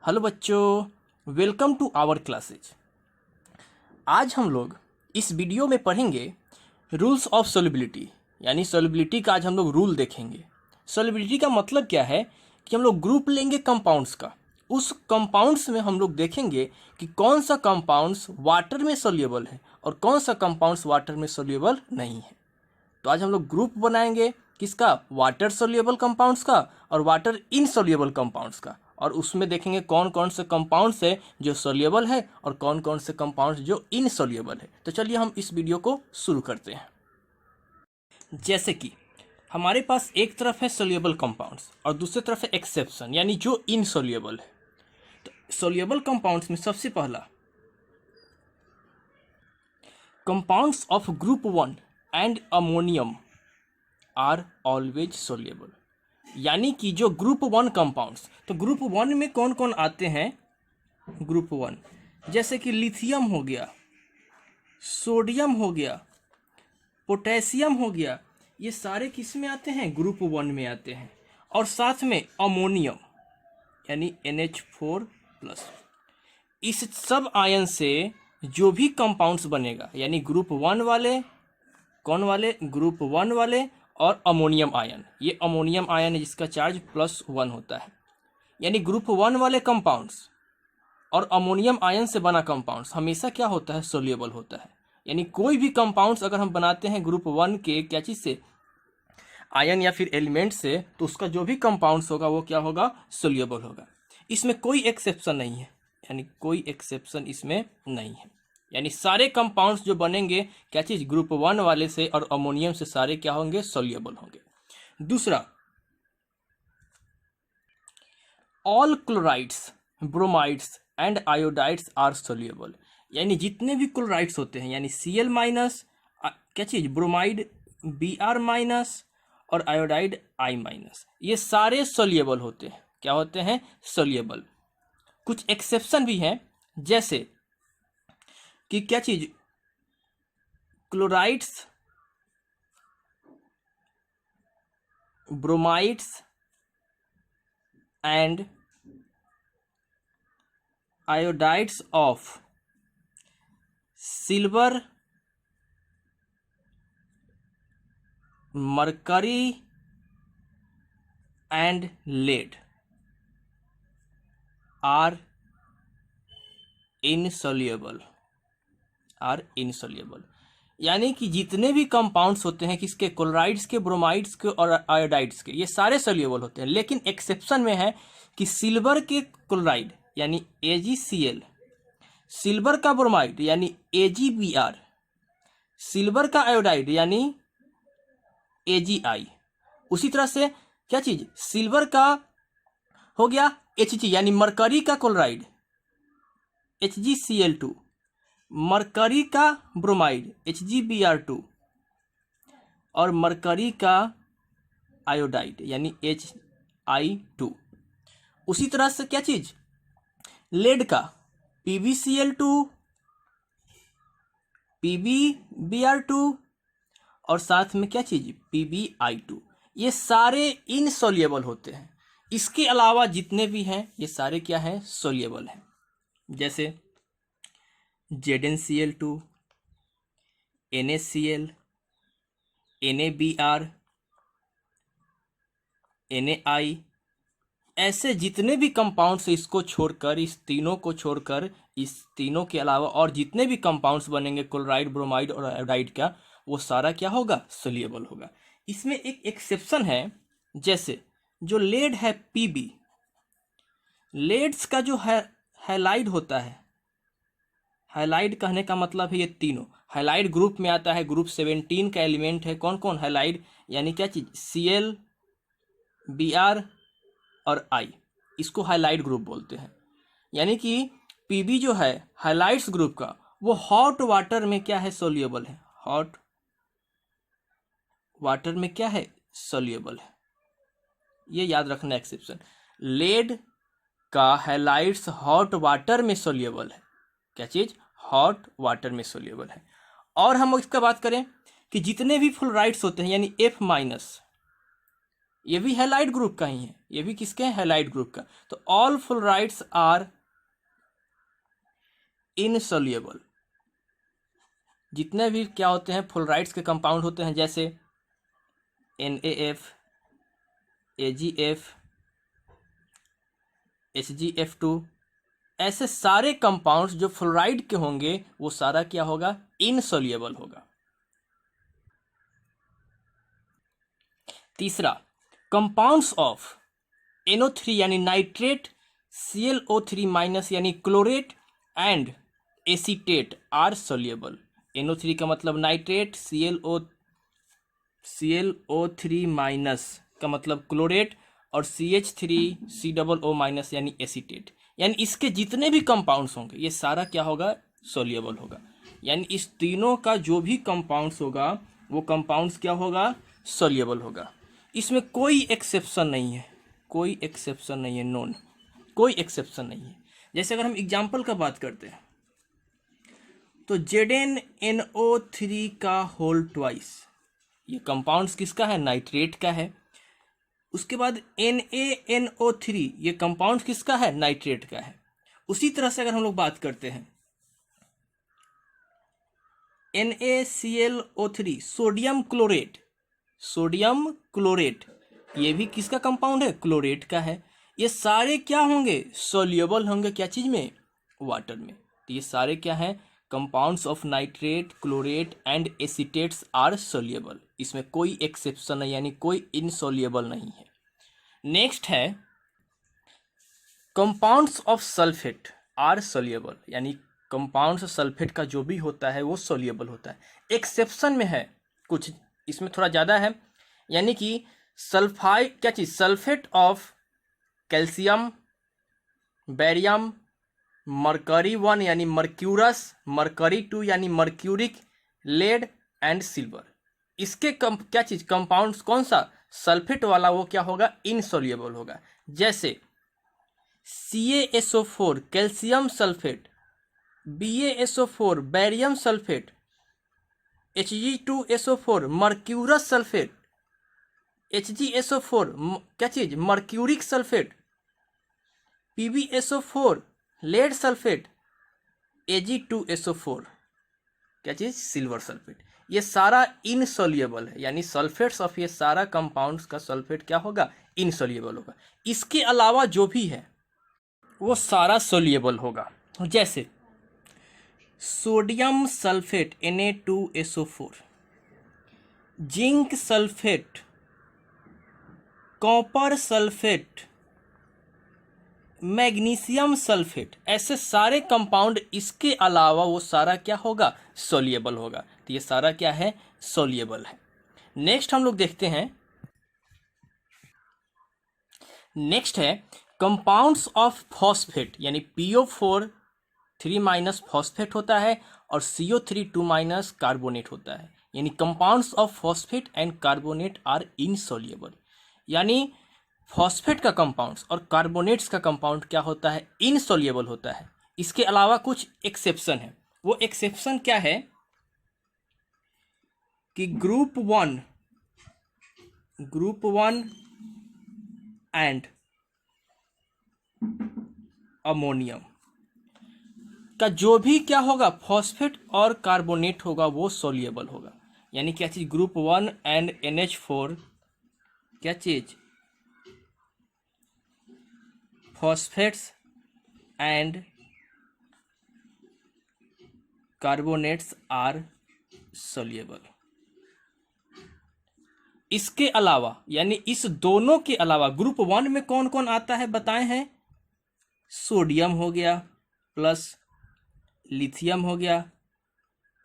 Hello बच्चों, welcome to our classes. आज हम लोग इस वीडियो में पढ़ेंगे रूल्स ऑफ सोल्युबिलिटी, यानी सोल्युबिलिटी का आज हम लोग रूल देखेंगे। सोल्युबिलिटी का मतलब क्या है कि हम लोग ग्रुप लेंगे कंपाउंड्स का, उस कंपाउंड्स में हम लोग देखेंगे कि कौन सा कंपाउंड्स वाटर में सोल्यूबल है और कौन सा कंपाउंड्स वाटर में सोल्यूबल नहीं है। तो आज हम लोग ग्रुप बनाएंगे किसका, वाटर सोल्यूबल कंपाउंड्स का और वाटर इनसोल्यूबल कंपाउंड्स का, और उसमें देखेंगे कौन कौन से कंपाउंड्स है जो सोल्यूबल है और कौन कौन से कंपाउंड्स जो इनसोल्यूबल है। तो चलिए हम इस वीडियो को शुरू करते हैं। जैसे कि हमारे पास एक तरफ है सोल्यूबल कंपाउंड्स और दूसरी तरफ है एक्सेप्शन, यानी जो इनसोल्यूबल है। तो सोल्यूबल कंपाउंड्स में सबसे पहला, compounds of group 1 and ammonium are always soluble, यानी कि जो ग्रुप 1 कंपाउंड्स, तो ग्रुप 1 में कौन कौन आते हैं, ग्रुप 1 जैसे कि लिथियम हो गया, सोडियम हो गया, पोटेशियम हो गया, ये सारे किस में आते हैं, ग्रुप 1 में आते हैं। और साथ में अमोनियम यानी NH4+, इस सब आयन से जो भी कंपाउंड्स बनेगा, यानी ग्रुप 1 वाले, कौन वाले, ग्रुप 1 वाले और अमोनियम आयन, ये अमोनियम आयन है जिसका चार्ज +1 होता है। यानी ग्रुप 1 वाले कंपाउंड्स और अमोनियम आयन से बना कंपाउंड्स हमेशा क्या होता है, सोल्यूबल होता है। यानी कोई भी कंपाउंड्स अगर हम बनाते हैं ग्रुप 1 के क्या चीज़ से, आयन या फिर एलिमेंट से, तो उसका जो भी कंपाउंड्स होगा वो क्या होगा, सोल्यूबल होगा। इसमें कोई एक्सेप्शन नहीं है, यानी कोई एक्सेप्शन इसमें नहीं है। यानी सारे कंपाउंड्स जो बनेंगे क्या चीज़, ग्रुप 1 वाले से और अमोनियम से, सारे क्या होंगे, सोल्यूबल होंगे। दूसरा, all chlorides, bromides and iodides are soluble, यानी जितने भी क्लोराइड्स होते हैं, यानी Cl- क्या चीज़, ब्रोमाइड Br- और आयोडाइड I-, ये सारे सोल्यूबल होते हैं। क्या होते हैं, सोल्यूबल। कुछ एक्सेप्शन भी हैं, जैसे कि क्या चीज़, chlorides, bromides and iodides of silver, mercury and lead are insoluble, यानी कि जितने भी कंपाउंड्स होते हैं किसके, क्लोराइड्स के, ब्रोमाइड्स के और आयोडाइड्स के, ये सारे सोल्यूबल होते हैं। लेकिन एक्सेप्शन में है कि सिल्वर के क्लोराइड यानी AgCl, सिल्वर का ब्रोमाइड यानी AgBr, सिल्वर का आयोडाइड यानी AgI, उसी तरह से क्या चीज, सिल्वर का हो गया Hg यानी मरकरी का क्लोराइड HgCl2, मरकरी का ब्रोमाइड HgBr2 और मरकरी का आयोडाइड यानी HI2। उसी तरह से क्या चीज, लेड का PbCl2, PbBr2 और साथ में क्या चीज, PbI2, ये सारे इनसोल्यूबल होते हैं। इसके अलावा जितने भी हैं ये सारे क्या हैं, सोल्यूबल हैं। जैसे ZnCl2, NaCl, NaBr, Na, ऐसे जितने भी कंपाउंड्स, इसको छोड़कर, इस तीनों को छोड़कर, इस तीनों के अलावा और जितने भी कंपाउंड्स बनेंगे क्लोराइड, ब्रोमाइड और आयोडाइड का, वो सारा क्या होगा, सोल्यूबल होगा। इसमें एक एक्सेप्शन है, जैसे जो लेड है Pb, लेड्स का जो है हैलाइड होता है, हैलाइड कहने का मतलब है ये तीनों हैलाइड ग्रुप में आता है। ग्रुप 17 का एलिमेंट है कौन कौन, हैलाइड, यानी क्या चीज, Cl, Br और I, इसको हाइलाइट ग्रुप बोलते हैं। यानी कि Pb जो है हाइलाइट्स ग्रुप का, वो हॉट वाटर में क्या है, सोल्यूबल है, हॉट वाटर में क्या है, सोल्यूबल है। ये याद रखना एक्सेप्शन, लेड का हैलाइट्स हॉट वाटर में सोल्यूबल है, क्या चीज, हॉट वाटर में सोल्यूबल है। और हम इसका बात करें कि जितने भी फ्लोराइड्स होते हैं, यानी F-, ये भी हैलाइड ग्रुप का ही है, ये भी किसके हैं, हैलाइड ग्रुप का। तो ऑल फ्लोराइड्स आर इनसोल्यूबल, जितने भी क्या होते हैं फ्लोराइड्स के कंपाउंड होते हैं, जैसे NaF, AgF, HgF2, ऐसे सारे कंपाउंड्स जो फ्लोराइड के होंगे वो सारा क्या होगा, इनसोल्यूबल होगा। तीसरा, कंपाउंड्स ऑफ NO3 यानी नाइट्रेट, ClO3 माइनस यानी chlorate and acetate are soluble. NO3 का मतलब नाइट्रेट, ClO3 माइनस का मतलब क्लोरेट, और CH3COO माइनस यानी एसीटेट, यानी इसके जितने भी कंपाउंड्स होंगे ये सारा क्या होगा, सोल्यूबल होगा। यानी इस तीनों का जो भी कंपाउंड्स होगा वो कंपाउंड्स क्या होगा, सोल्यूबल होगा। इसमें कोई एक्सेप्शन नहीं है, कोई एक्सेप्शन नहीं है, नोन, कोई एक्सेप्शन नहीं है। जैसे अगर हम एग्जाम्पल का बात करते हैं तो ZnNO3 का होल ट्वाइस, ये कंपाउंड्स किसका है, नाइट्रेट का है। उसके बाद NaNO3, ये कंपाउंड किसका है, नाइट्रेट का है। उसी तरह से अगर हम लोग बात करते हैं NaClO3, sodium chlorate, sodium chlorate, ये भी किसका कंपाउंड है, क्लोरेट का है। ये सारे क्या होंगे, सोल्यूबल होंगे, क्या चीज में, वाटर में। तो ये सारे क्या हैं, compounds of nitrate, chlorate and acetates are soluble. इसमें कोई एक्सेप्शन है, यानी कोई इनसोल्यूबल नहीं है। नेक्स्ट है compounds of sulphate are soluble, यानी कंपाउंड्स सल्फेट का जो भी होता है वो सोल्यूबल होता है। एक्सेप्शन में है कुछ, इसमें थोड़ा ज़्यादा है, यानी कि सल्फाइड, क्या चीज़, sulphate of calcium, barium, mercury 1 यानी मर्क्यूरस, मरकरी 2 यानी मर्क्यूरिक, लेड एंड सिल्वर, इसके क्या चीज़, कंपाउंड्स कौन सा, सल्फेट वाला, वो क्या होगा, इनसोल्यूबल होगा। जैसे CaSO4 calcium sulphate, BaSO4 barium sulphate, Hg2SO4 mercurous sulphate, HgSO4 क्या चीज, mercuric sulphate, PbSO4 lead sulphate, Ag2SO4 क्या चीज, सिल्वर सल्फेट। ये सारा इनसोल्यूबल है, यानी सल्फेट्स ऑफ ये सारा कंपाउंड्स का सल्फेट क्या होगा, इनसोल्यूबल होगा। इसके अलावा जो भी है वो सारा सोल्यूबल होगा। जैसे sodium sulphate Na2SO4, zinc sulphate, copper sulphate, magnesium sulphate, ऐसे सारे कंपाउंड, इसके अलावा वो सारा क्या होगा, सोल्यूबल होगा। तो ये सारा क्या है, सोल्यूबल है। नेक्स्ट हम लोग देखते हैं, नेक्स्ट है कंपाउंड्स ऑफ फॉस्फेट, यानी PO4 3 माइनस फॉस्फेट होता है और CO3 2 माइनस कार्बोनेट होता है। यानी compounds of phosphate and carbonate are insoluble, यानी फॉस्फेट का कंपाउंड्स और कार्बोनेट्स का कंपाउंड क्या होता है, इनसोल्यूबल होता है। इसके अलावा कुछ एक्सेप्शन है। वो एक्सेप्शन क्या है कि ग्रुप वन एंड अमोनियम का जो भी क्या होगा, फॉस्फेट और कार्बोनेट होगा, वो सोल्यूबल होगा। यानी क्या चीज, ग्रुप 1 एंड NH4 क्या चीज, phosphates and carbonates are soluble. इसके अलावा, यानी इस दोनों के अलावा ग्रुप 1 में कौन कौन आता है बताए हैं, सोडियम हो गया, प्लस लिथियम हो गया,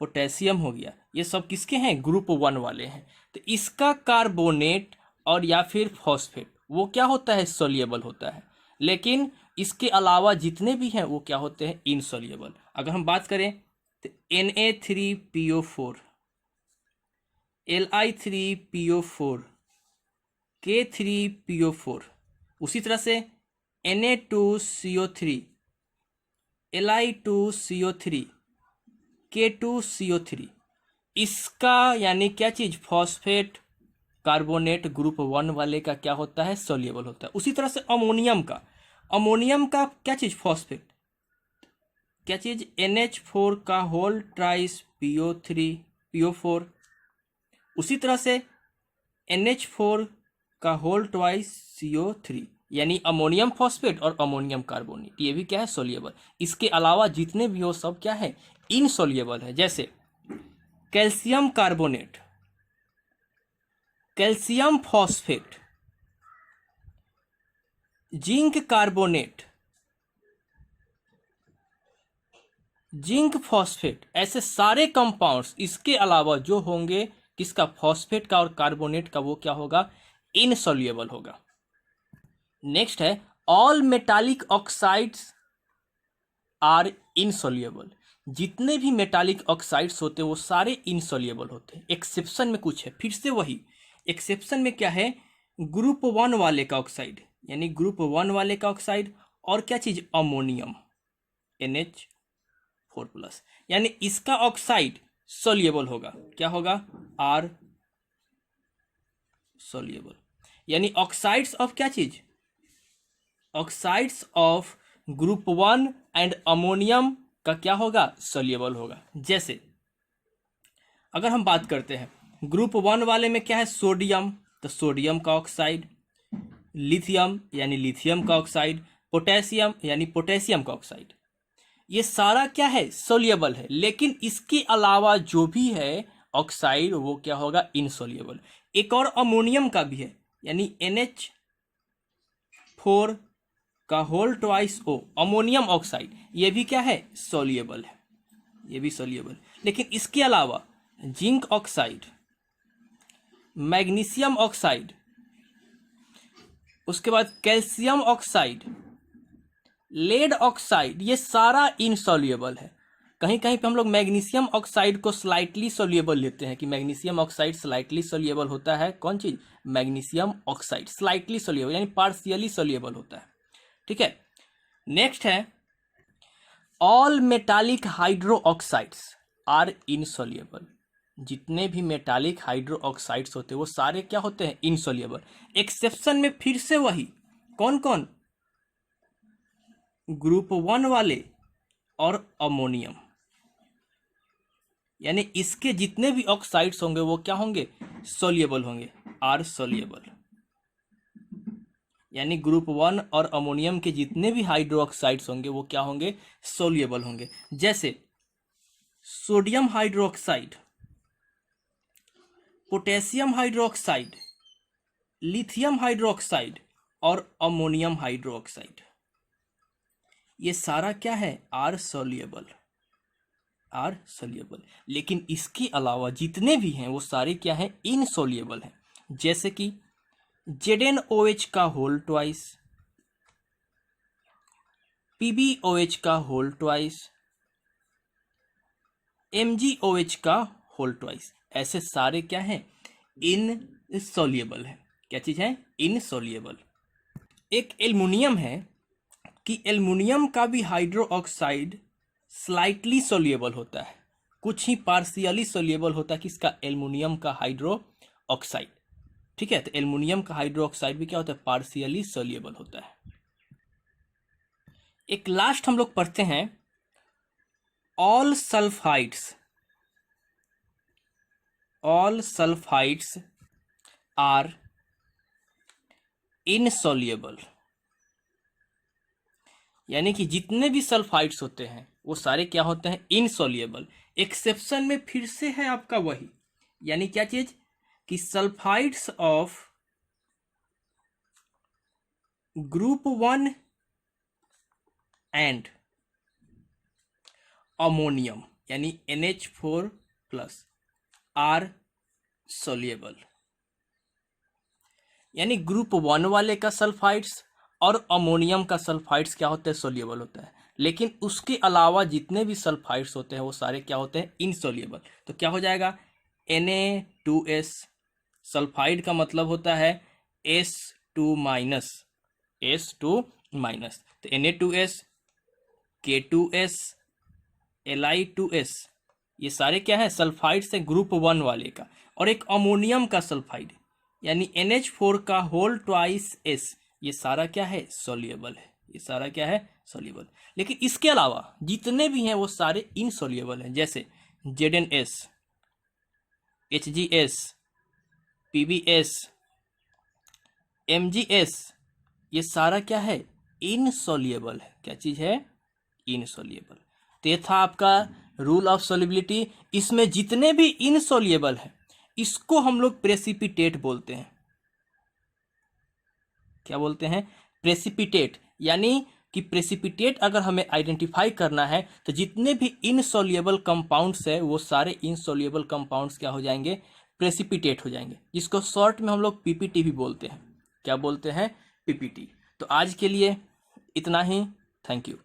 पोटेशियम हो गया, ये सब किसके हैं, ग्रुप 1 वाले हैं। तो इसका कार्बोनेट और या फिर फॉस्फेट वो क्या होता है, सोल्यूबल होता है। लेकिन इसके अलावा जितने भी हैं वो क्या होते हैं, इनसोल्यूबल। अगर हम बात करें तो Na3PO4, Li3PO4, K3PO4, उसी तरह से Na2CO3, Li2CO3, K2CO3, इसका यानी क्या चीज, फॉस्फेट कार्बोनेट ग्रुप 1 वाले का क्या होता है, सोल्यूबल होता है। उसी तरह से अमोनियम का क्या चीज, फॉस्फेट, क्या चीज, NH4 का होल ट्राइस PO4। उसी तरह से NH4 का होल ट्वाइस CO3, यानी अमोनियम फॉस्फेट और अमोनियम कार्बोनेट, ये भी क्या है, सोल्यूबल। इसके अलावा जितने भी हो सब क्या है, इनसोल्यूबल है। जैसे calcium carbonate, calcium phosphate, zinc carbonate, zinc phosphate, ऐसे सारे कंपाउंड्स इसके अलावा जो होंगे किसका, फॉस्फेट का और कार्बोनेट का, वो क्या होगा, इनसोल्यूबल होगा। नेक्स्ट है all metallic oxides are insoluble. जितने भी मेटालिक ऑक्साइड्स होते हैं वो सारे इनसोल्यूबल होते हैं। एक्सेप्शन में कुछ है, फिर से वही एक्सेप्शन में क्या है, ग्रुप 1 वाले का ऑक्साइड, यानी ग्रुप 1 वाले का ऑक्साइड, और क्या चीज, अमोनियम NH4+, यानी इसका ऑक्साइड सोल्यूबल होगा, क्या होगा, आर सोल्यूबल। यानी ऑक्साइड्स ऑफ क्या चीज, oxides of group 1 and ammonium का क्या होगा, सोल्यूबल होगा। जैसे अगर हम बात करते हैं ग्रुप 1 वाले में क्या है, सोडियम, तो सोडियम का ऑक्साइड, लिथियम यानी लिथियम का ऑक्साइड, पोटेशियम यानी पोटेशियम का ऑक्साइड, ये सारा क्या है, सोल्यूबल है। लेकिन इसके अलावा जो भी है ऑक्साइड वो क्या होगा, इनसोल्यूबल। एक और अमोनियम का भी है, यानी NH4 का whole twice O, ammonium oxide, ये भी क्या है, सोल्यूबल है, ये भी सोल्यूबल। लेकिन इसके अलावा जिंक ऑक्साइड, मैग्नीशियम ऑक्साइड, उसके बाद कैल्शियम ऑक्साइड, लेड ऑक्साइड, ये सारा इनसोल्यूबल है। कहीं कहीं पे हम लोग मैग्नीशियम ऑक्साइड को स्लाइटली सोल्यूबल लेते हैं कि मैग्नीशियम ऑक्साइड स्लाइटली सोल्यूबल होता है। कौन चीज, मैग्नीशियम ऑक्साइड स्लाइटली सोल्यूबल यानी पार्शियली सोल्यूबल होता है, ठीक है। नेक्स्ट है all metallic hydro oxides are insoluble. जितने भी मेटालिक हाइड्रो ऑक्साइड्स होते हैं वो सारे क्या होते हैं, इनसोल्यूबल। एक्सेप्शन में फिर से वही, कौन कौन, ग्रुप 1 वाले और अमोनियम, यानी इसके जितने भी ऑक्साइड्स होंगे वो क्या होंगे, सोल्यूबल होंगे, आर सोल्यूबल। यानी ग्रुप 1 और अमोनियम के जितने भी हाइड्रो ऑक्साइड्स होंगे वो क्या होंगे, सोल्यूबल होंगे। जैसे sodium hydroxide, potassium hydroxide, lithium hydroxide और अमोनियम हाइड्रोक्साइड, ये सारा क्या है, आर सोल्यूबल, आर सोल्यूबल। लेकिन इसके अलावा जितने भी हैं वो सारे क्या हैं, इनसोल्यूबल हैं। जैसे कि ZnOH का होल ट्वाइस, PbOH का होल ट्वाइस, MgOH का होल ट्वाइस, ऐसे सारे क्या हैं, इनसोल्यूबल है। क्या चीज है, इनसोल्यूबल। एक एल्युमिनियम है कि एल्युमिनियम का भी हाइड्रो ऑक्साइड स्लाइटली सोल्यूबल होता है, कुछ ही पार्शियली सोल्यूबल होता है किसका, एल्युमिनियम का हाइड्रो ऑक्साइड, ठीक है। तो एल्युमिनियम का हाइड्रो ऑक्साइड भी क्या होता है, पार्शियली सोल्यूबल होता है। एक लास्ट हम लोग पढ़ते हैं all sulphides, all sulphides are insoluble. यानी कि जितने भी सल्फाइड्स होते हैं वो सारे क्या होते हैं, इनसोल्यूबल। एक्सेप्शन में फिर से है आपका वही, यानी क्या चीज, कि sulphides of group 1 and ammonium यानी NH4+ आर सोल्यूबल। यानी ग्रुप 1 वाले का सल्फाइड्स और अमोनियम का सल्फाइड्स क्या होता है, सोल्यूबल होता है। लेकिन उसके अलावा जितने भी सल्फाइड्स होते हैं वो सारे क्या होते हैं, इनसोल्यूबल। तो क्या हो जाएगा, Na2S, सल्फाइड का मतलब होता है S2-, S2-। तो Na2S, K2S, Li2S, ये सारे क्या है, सल्फाइड से ग्रुप 1 वाले का। और एक अमोनियम का सल्फाइड, यानी NH4 का होल ट्वाइस S, ये सारा क्या है, सोल्यूबल है, ये सारा क्या है, सोल्यूबल। लेकिन इसके अलावा जितने भी हैं वो सारे इनसोल्यूबल हैं, जैसे ZnS, HgS, PbS, MgS, ये सारा क्या है, इनसोल्यूबल है। क्या चीज है, इनसोल्यूबल। तो ये था आपका रूल ऑफ सोल्युबिलिटी। इसमें जितने भी इनसोल्यूबल है इसको हम लोग प्रेसिपिटेट बोलते हैं। क्या बोलते हैं, प्रेसिपिटेट। यानी कि प्रेसिपिटेट अगर हमें आइडेंटिफाई करना है तो जितने भी इनसोल्यूबल कंपाउंड्स है वो सारे इनसोल्यूबल कंपाउंड्स क्या हो जाएंगे, प्रेसिपिटेट हो जाएंगे, जिसको शॉर्ट में हम लोग PPT भी बोलते हैं। क्या बोलते हैं, PPT। तो आज के लिए इतना ही। Thank you.